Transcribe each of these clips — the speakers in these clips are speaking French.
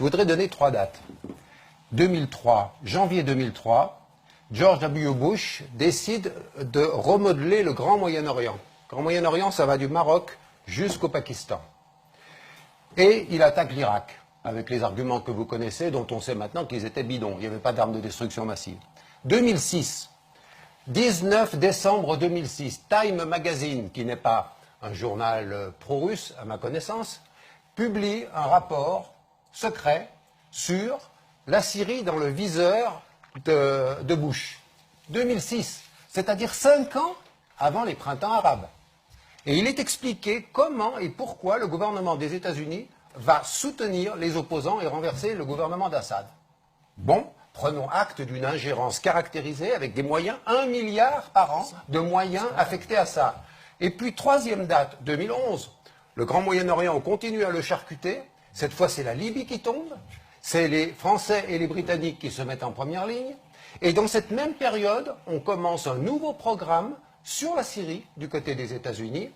Je voudrais donner 3 dates. 2003, janvier 2003, George W. Bush décide de remodeler le Grand Moyen-Orient. Le Grand Moyen-Orient, ça va du Maroc jusqu'au Pakistan. Et il attaque l'Irak, avec les arguments que vous connaissez, dont on sait maintenant qu'ils étaient bidons. Il n'y avait pas d'armes de destruction massive. 2006, 19 décembre 2006, Time Magazine, qui n'est pas un journal pro-russe, à ma connaissance, publie un rapport secret sur la Syrie dans le viseur de Bush. 2006, c'est-à-dire 5 ans avant les printemps arabes. Et il est expliqué comment et pourquoi le gouvernement des États-Unis va soutenir les opposants et renverser le gouvernement d'Assad. Bon, prenons acte d'une ingérence caractérisée avec des moyens, 1 milliard par an de moyens affectés à ça. Et puis, 3e date, 2011, le Grand Moyen-Orient, on continue à le charcuter. Cette fois, c'est la Libye qui tombe. C'est les Français et les Britanniques qui se mettent en première ligne. Et dans cette même période, on commence un nouveau programme sur la Syrie, du côté des États-Unis,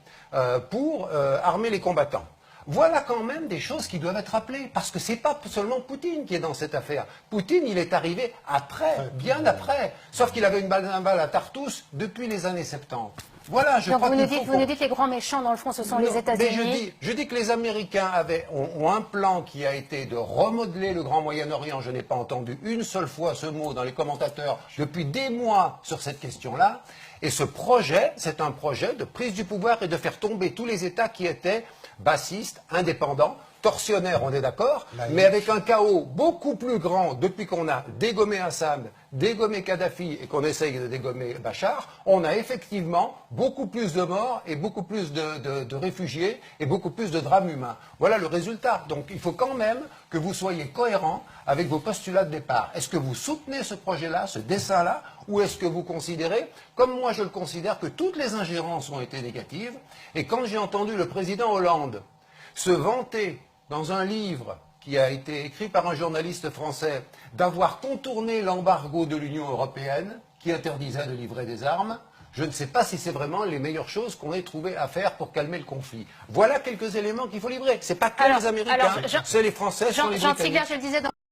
pour armer les combattants. Voilà quand même des choses qui doivent être rappelées, parce que ce n'est pas seulement Poutine qui est dans cette affaire. Poutine, il est arrivé après, bien après, sauf qu'il avait une balle à Tartous depuis les années 70. Voilà, je crois vous nous dites les grands méchants, dans le fond, ce sont les États-Unis. Je dis que les Américains ont un plan qui a été de remodeler le Grand Moyen-Orient. Je n'ai pas entendu une seule fois ce mot dans les commentateurs depuis des mois sur cette question-là. Et ce projet, c'est un projet de prise du pouvoir et de faire tomber tous les États qui étaient bassistes, indépendants, tortionnaires, on est d'accord, mais avec un chaos beaucoup plus grand depuis qu'on a dégommé Assad, dégommé Kadhafi et qu'on essaye de dégommer Bachar, on a effectivement beaucoup plus de morts et beaucoup plus de réfugiés et beaucoup plus de drames humains. Voilà le résultat. Donc il faut quand même que vous soyez cohérents avec vos postulats de départ. Est-ce que vous soutenez ce projet-là, ce dessin-là, ou est-ce que vous considérez, comme moi je le considère, que toutes les ingérences ont été négatives? Et quand j'ai entendu le président Hollande se vanter dans un livre qui a été écrit par un journaliste français d'avoir contourné l'embargo de l'Union européenne qui interdisait de livrer des armes, je ne sais pas si c'est vraiment les meilleures choses qu'on ait trouvé à faire pour calmer le conflit. Voilà quelques éléments qu'il faut livrer. Ce n'est pas que les Américains, c'est les Français, c'est les Britanniques. Je le disais dans